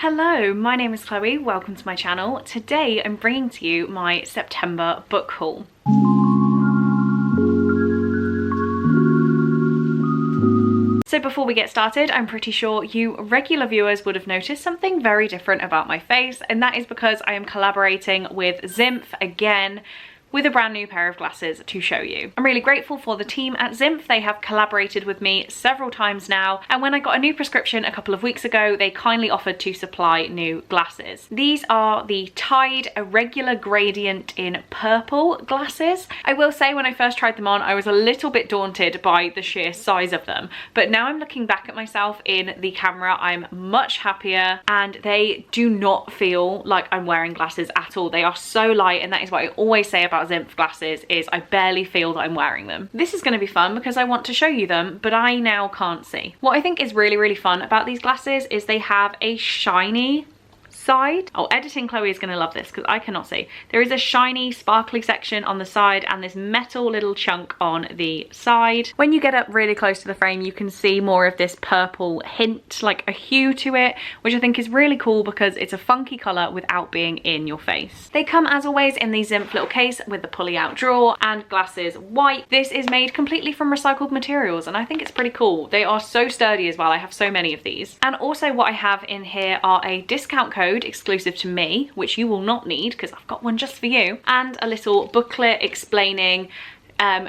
Hello, my name is Chloe, welcome to my channel. Today I'm bringing to you my September book haul. So before we get started, I'm pretty sure you regular viewers would have noticed something very different about my face, and that is because I am collaborating with Zimp again, with a brand new pair of glasses to show you. I'm really grateful for the team at Zimp. They have collaborated with me several times now, and when I got a new prescription a couple of weeks ago, they kindly offered to supply new glasses. These are the Tide Irregular Gradient in Purple glasses. I will say when I first tried them on, I was a little bit daunted by the sheer size of them, but now I'm looking back at myself in the camera, I'm much happier, and they do not feel like I'm wearing glasses at all. They are so light, and that is what I always say about Zimp glasses, is I barely feel that I'm wearing them. This is going to be fun because I want to show you them, but I now can't see. What I think is really fun about these glasses is they have a shiny side. Oh, editing Chloe is going to love this because I cannot see. There is a shiny sparkly section on the side and this metal little chunk on the side. When you get up really close to the frame, you can see more of this purple hint, like a hue to it, which I think is really cool because it's a funky colour without being in your face. They come as always in the Zimp little case with the pulley out drawer and glasses white. This is made completely from recycled materials and I think it's pretty cool. They are so sturdy as well. I have so many of these. And also what I have in here are a discount code exclusive to me, which you will not need because I've got one just for you, and a little booklet explaining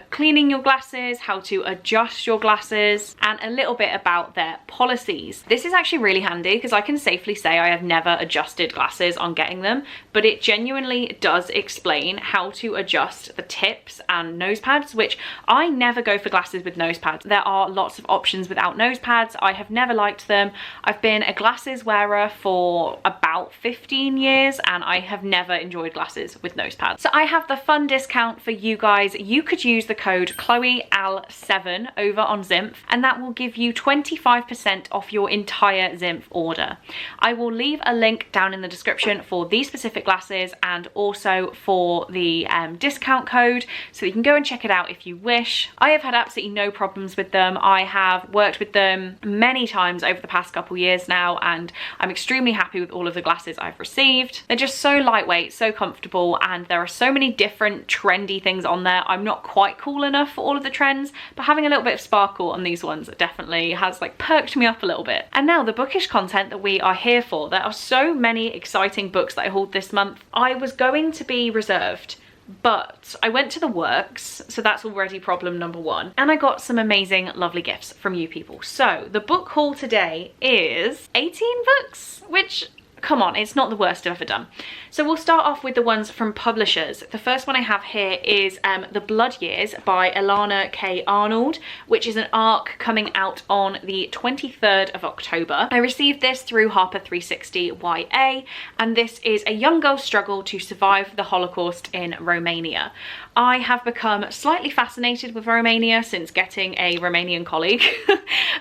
cleaning your glasses, how to adjust your glasses, and a little bit about their policies. This is actually really handy because I can safely say I have never adjusted glasses on getting them, but it genuinely does explain how to adjust the tips and nose pads, which I never go for glasses with nose pads. There are lots of options without nose pads. I have never liked them. I've been a glasses wearer for about 15 years and I have never enjoyed glasses with nose pads. So I have the fun discount for you guys. You could use the code CHLOEAL7 over on Zimp and that will give you 25% off your entire Zimp order. I will leave a link down in the description for these specific glasses and also for the discount code, so you can go and check it out if you wish. I have had absolutely no problems with them. I have worked with them many times over the past couple years now and I'm extremely happy with all of the glasses I've received. They're just so lightweight, so comfortable, and there are so many different trendy things on there. I'm not quite cool enough for all of the trends, but having a little bit of sparkle on these ones definitely has like perked me up a little bit. And now the bookish content that we are here for. There are so many exciting books that I hauled this month. I was going to be reserved, but I went to the works, so that's already problem number one, and I got some amazing lovely gifts from you people. So the book haul today is 18 books, which, come on, it's not the worst I've ever done. So we'll start off with the ones from publishers. The first one I have here is The Blood Years by Alana K. Arnold, which is an arc coming out on the 23rd of October. I received this through Harper 360 YA, and this is a young girl's struggle to survive the Holocaust in Romania. I have become slightly fascinated with Romania since getting a Romanian colleague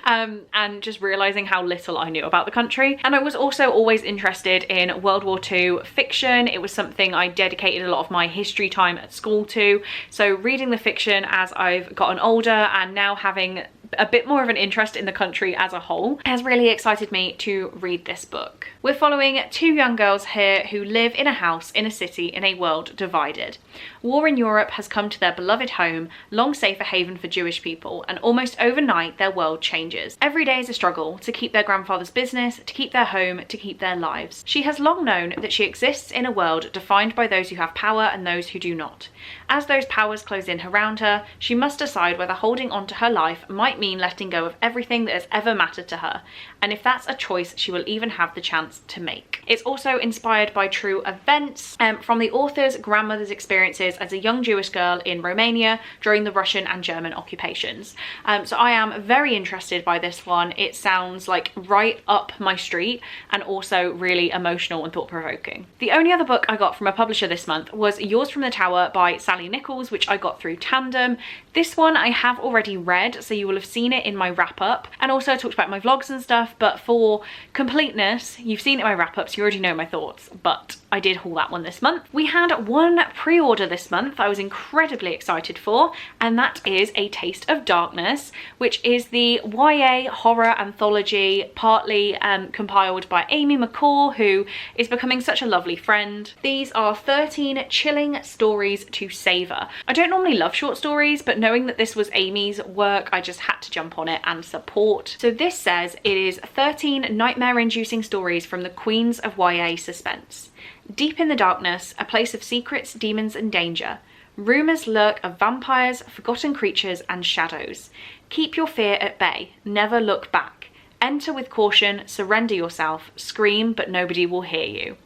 and just realizing how little I knew about the country. And I was also always interested in World War II fiction. It was something I dedicated a lot of my history time at school to. So reading the fiction as I've gotten older and now having a bit more of an interest in the country as a whole has really excited me to read this book. We're following two young girls here who live in a house in a city in a world divided. War in Europe has come to their beloved home, long safe a haven for Jewish people, and almost overnight their world changes. Every day is a struggle to keep their grandfather's business, to keep their home, to keep their lives. She has long known that she exists in a world defined by those who have power and those who do not. As those powers close in around her, she must decide whether holding on to her life might mean letting go of everything that has ever mattered to her, and if that's a choice she will even have the chance to make. It's also inspired by true events from the author's grandmother's experiences as a young Jewish girl in Romania during the Russian and German occupations. So I am very interested by this one. It sounds like right up my street and also really emotional and thought-provoking. The only other book I got from a publisher this month was Yours from the Tower by Sally Nichols, which I got through Tandem. This one I have already read, so you will have seen it in my wrap-up, and also I talked about my vlogs and stuff, but for completeness, you've seen it in my wrap-up, so you already know my thoughts, but I did haul that one this month. We had one pre-order this month I was incredibly excited for, and that is A Taste of Darkness, which is the YA horror anthology, partly compiled by Amy McCall, who is becoming such a lovely friend. These are 13 chilling stories to savour. I don't normally love short stories, but knowing that this was Amy's work, I just had to jump on it and support. So this says it is 13 nightmare-inducing stories from the queens of YA suspense. Deep in the darkness, a place of secrets, demons and danger. Rumours lurk of vampires, forgotten creatures and shadows. Keep your fear at bay, never look back. Enter with caution, surrender yourself, scream but nobody will hear you.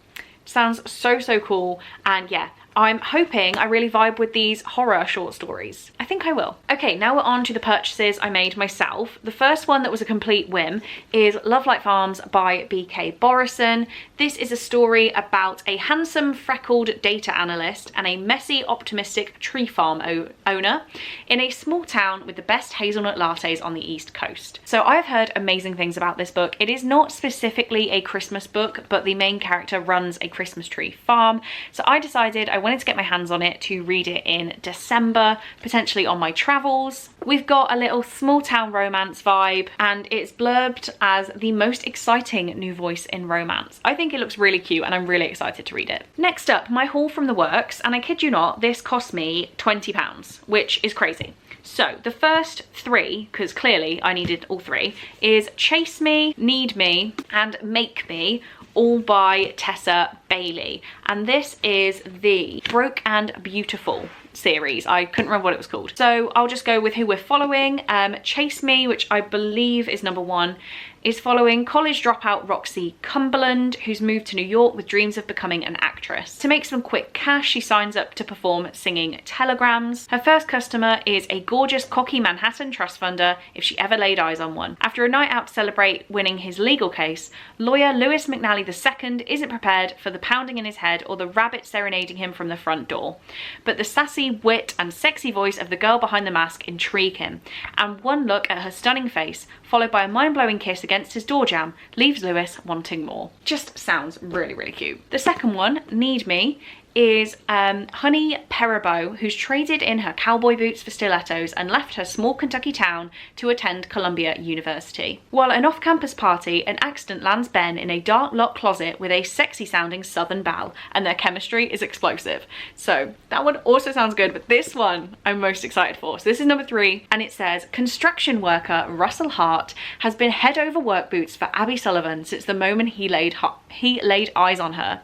Sounds so cool, and yeah, I'm hoping I really vibe with these horror short stories. I think I will. Okay, now we're on to the purchases I made myself. The first one that was a complete whim is Love Like Farms by BK Borison. This is a story about a handsome, freckled data analyst and a messy, optimistic tree farm owner in a small town with the best hazelnut lattes on the East Coast. So I've heard amazing things about this book. It is not specifically a Christmas book, but the main character runs a Christmas tree farm. So I decided I wanted to get my hands on it to read it in December, potentially on my travels. We've got a little small town romance vibe, and it's blurbed as the most exciting new voice in romance. I think it looks really cute and I'm really excited to read it. Next up, my haul from the works, and I kid you not, this cost me £20, which is crazy. So the first three, because clearly I needed all three, is Chase Me, Need Me and Make Me, all by Tessa Bailey. And this is the Broke and Beautiful series. I couldn't remember what it was called. So I'll just go with who we're following. Chase Me, which I believe is number 1, is following college dropout Roxy Cumberland, who's moved to New York with dreams of becoming an actress. To make some quick cash, she signs up to perform singing telegrams. Her first customer is a gorgeous, cocky Manhattan trust funder, if she ever laid eyes on one. After a night out to celebrate winning his legal case, lawyer Lewis McNally II isn't prepared for the pounding in his head or the rabbit serenading him from the front door. But the sassy wit and sexy voice of the girl behind the mask intrigue him, and one look at her stunning face, followed by a mind-blowing kiss against his door jamb, leaves Lewis wanting more. Just sounds really cute. The second one, Need Me, is Honey Peribo, who's traded in her cowboy boots for stilettos and left her small Kentucky town to attend Columbia University. While at an off-campus party, an accident lands Ben in a dark locked closet with a sexy-sounding southern belle, and their chemistry is explosive. So that one also sounds good, but this one I'm most excited for. So this is number 3, and it says, construction worker Russell Hart has been head over work boots for Abby Sullivan since the moment he laid eyes on her.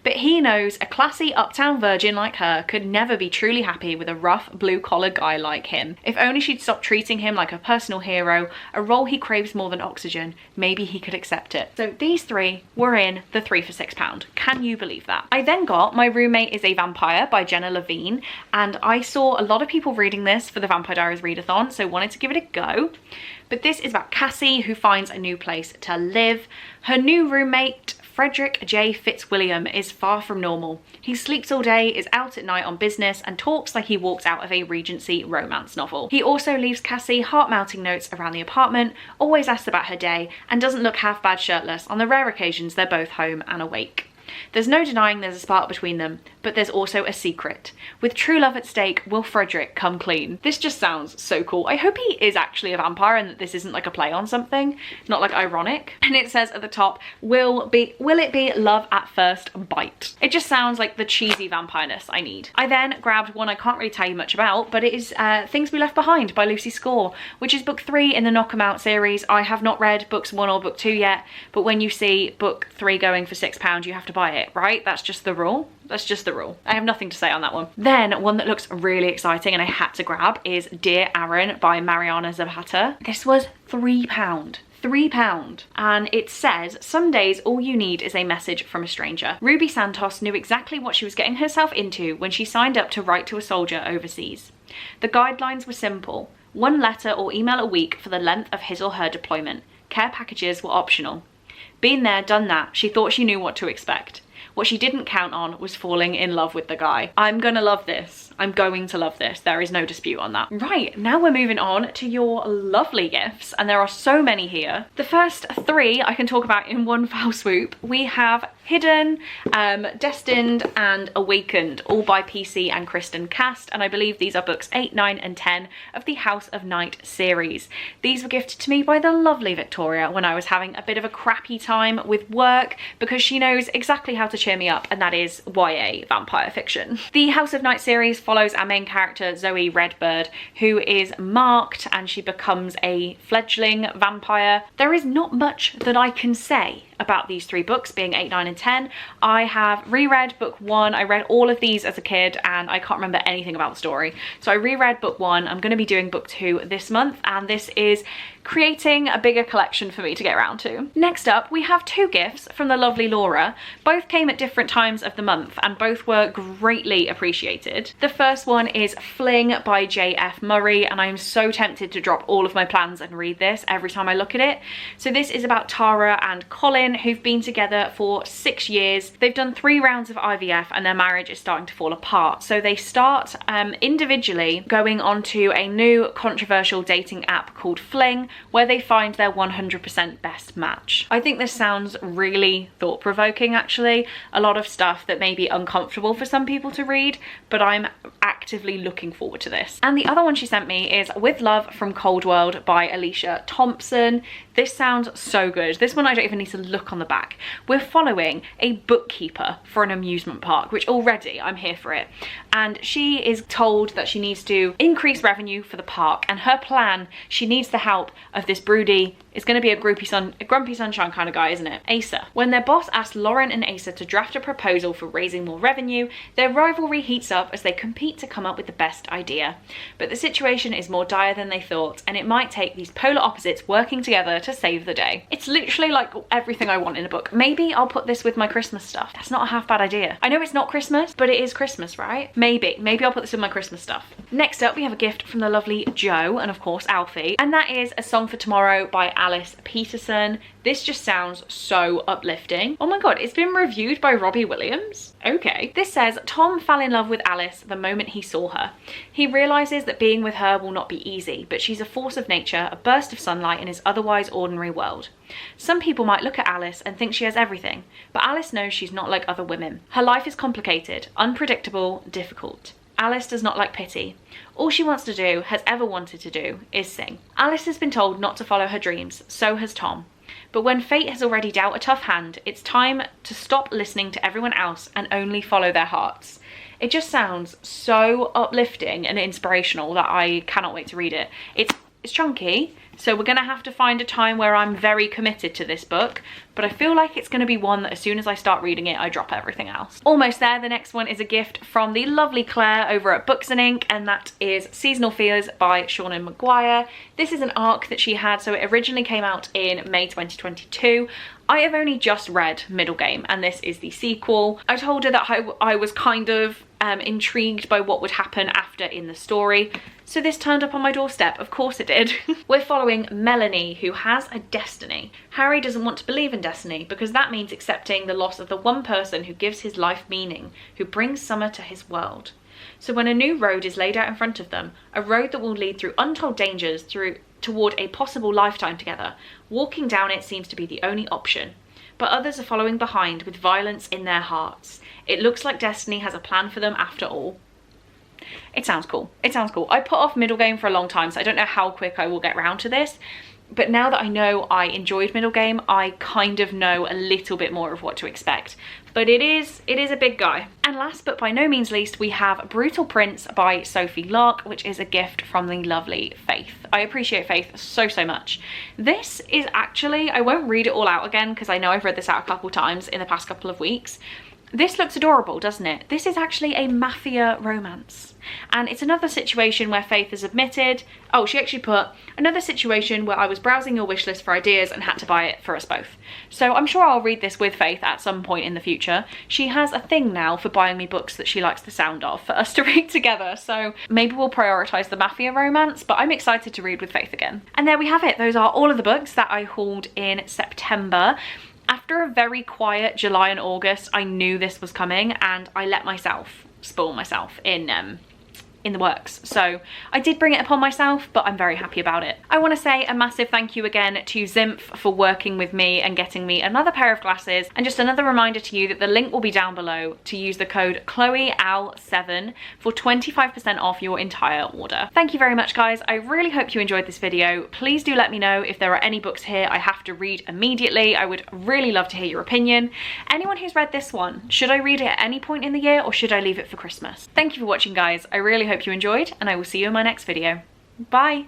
But he knows a classy uptown virgin like her could never be truly happy with a rough blue-collar guy like him. If only she'd stop treating him like a personal hero, a role he craves more than oxygen, maybe he could accept it. So these 3 were in the 3 for £6. Can you believe that? I then got My Roommate is a Vampire by Jenna Levine, and I saw a lot of people reading this for the Vampire Diaries readathon, so wanted to give it a go. But this is about Cassie, who finds a new place to live. Her new roommate, Frederick J. Fitzwilliam, is far from normal. He sleeps all day, is out at night on business, and talks like he walked out of a Regency romance novel. He also leaves Cassie heart-melting notes around the apartment, always asks about her day, and doesn't look half bad shirtless on the rare occasions they're both home and awake. There's no denying there's a spark between them, but there's also a secret. With true love at stake, will Frederick come clean? This just sounds so cool. I hope he is actually a vampire and that this isn't like a play on something, not like ironic. And it says at the top, will it be love at first bite? It just sounds like the cheesy vampireness I need. I then grabbed one I can't really tell you much about, but it is Things We Left Behind by Lucy Score, which is book 3 in the Knock 'em Out series. I have not read books 1 or book 2 yet, but when you see book 3 going for £6, you have to buy it, right? That's just the rule. That's just the rule. I have nothing to say on that one. Then one that looks really exciting and I had to grab is Dear Aaron by Mariana Zapata. This was £3. £3, and it says, some days all you need is a message from a stranger. Ruby Santos knew exactly what she was getting herself into when she signed up to write to a soldier overseas. The guidelines were simple: 1 letter or email a week for the length of his or her deployment. Care packages were optional. Been there, done that. She thought she knew what to expect. What she didn't count on was falling in love with the guy. I'm gonna love this. I'm going to love this. There is no dispute on that. Right, now we're moving on to your lovely gifts, and there are so many here. The first 3 I can talk about in one foul swoop. We have Hidden, Destined, and Awakened, all by PC and Kristen Cast, and I believe these are books 8, 9, and 10 of the House of Night series. These were gifted to me by the lovely Victoria when I was having a bit of a crappy time with work, because she knows exactly how to cheer me up, and that is YA vampire fiction. The House of Night series follows our main character Zoe Redbird, who is marked and she becomes a fledgling vampire. There is not much that I can say about these 3 books, being 8, 9, and 10. I have reread book 1. I read all of these as a kid and I can't remember anything about the story. So I reread book 1. I'm going to be doing book 2 this month, and this is creating a bigger collection for me to get around to. Next up, we have 2 gifts from the lovely Laura. Both came at different times of the month and both were greatly appreciated. The first one is Fling by J.F. Murray, and I'm so tempted to drop all of my plans and read this every time I look at it. So this is about Tara and Colin, who've been together for 6 years. They've done 3 rounds of IVF and their marriage is starting to fall apart. So they start individually going onto a new controversial dating app called Fling, where they find their 100% best match. I think this sounds really thought-provoking actually. A lot of stuff that may be uncomfortable for some people to read, but I'm actively looking forward to this. And the other one she sent me is With Love from Cold World by Alicia Thompson. This sounds so good. This one I don't even need to look on the back. We're following a bookkeeper for an amusement park, which already I'm here for it. And she is told that she needs to increase revenue for the park, and her plan, she needs the help of this broody, it's going to be a grumpy sunshine kind of guy, isn't it? Asa. When their boss asked Lauren and Asa to draft a proposal for raising more revenue, their rivalry heats up as they compete to come up with the best idea. But the situation is more dire than they thought, and it might take these polar opposites working together to save the day. It's literally like everything I want in a book. Maybe I'll put this with my Christmas stuff. That's not a half bad idea. I know it's not Christmas, but it is Christmas, right? Maybe I'll put this with my Christmas stuff. Next up, we have a gift from the lovely Jo, and of course Alfie, and that is A Song for Tomorrow by Alice Peterson. This just sounds so uplifting. Oh my god, it's been reviewed by Robbie Williams? Okay. This says, Tom fell in love with Alice the moment he saw her. He realises that being with her will not be easy, but she's a force of nature, a burst of sunlight in his otherwise ordinary world. Some people might look at Alice and think she has everything, but Alice knows she's not like other women. Her life is complicated, unpredictable, difficult. Alice does not like pity. All she wants to do, has ever wanted to do, is sing. Alice has been told not to follow her dreams, so has Tom. But when fate has already dealt a tough hand, it's time to stop listening to everyone else and only follow their hearts. It just sounds so uplifting and inspirational that I cannot wait to read it. It's chunky, so we're going to have to find a time where I'm very committed to this book, but I feel like it's going to be one that as soon as I start reading it, I drop everything else. Almost there. The next one is a gift from the lovely Claire over at Books and Ink, and that is Seasonal Fears by Seanan McGuire. This is an arc that she had, so it originally came out in May 2022. I have only just read Middle Game, and this is the sequel. I told her that I was kind of intrigued by what would happen after in the story. So this turned up on my doorstep. Of course it did. We're following Melanie, who has a destiny. Harry doesn't want to believe in destiny because that means accepting the loss of the one person who gives his life meaning, who brings summer to his world. So when a new road is laid out in front of them, a road that will lead through untold dangers toward a possible lifetime together, walking down it seems to be the only option. But others are following behind with violence in their hearts. It looks like destiny has a plan for them after all. It sounds cool. It sounds cool. I put off Middle Game for a long time, so I don't know how quick I will get round to this. But now that I know I enjoyed Middle Game, I kind of know a little bit more of what to expect. But it is a big guy. And last but by no means least, we have Brutal Prince by Sophie Lark, which is a gift from the lovely Faith. I appreciate Faith so much. This is actually, I won't read it all out again because I know I've read this out a couple times in the past couple of weeks. This looks adorable, doesn't it? This is actually a mafia romance. And it's another situation where Faith has admitted, oh, she actually put, another situation where I was browsing your wish list for ideas and had to buy it for us both. So I'm sure I'll read this with Faith at some point in the future. She has a thing now for buying me books that she likes the sound of for us to read together. So maybe we'll prioritise the mafia romance, but I'm excited to read with Faith again. And there we have it. Those are all of the books that I hauled in September. After a very quiet July and August, I knew this was coming and I let myself spoil myself in in the works. So I did bring it upon myself, but I'm very happy about it. I want to say a massive thank you again to Zimp for working with me and getting me another pair of glasses, and just another reminder to you that the link will be down below to use the code CHLOEAL7 for 25% off your entire order. Thank you very much, guys. I really hope you enjoyed this video. Please do let me know if there are any books here I have to read immediately. I would really love to hear your opinion. Anyone who's read this one, should I read it at any point in the year or should I leave it for Christmas? Thank you for watching, guys. I really hope you enjoyed, and I will see you in my next video. Bye!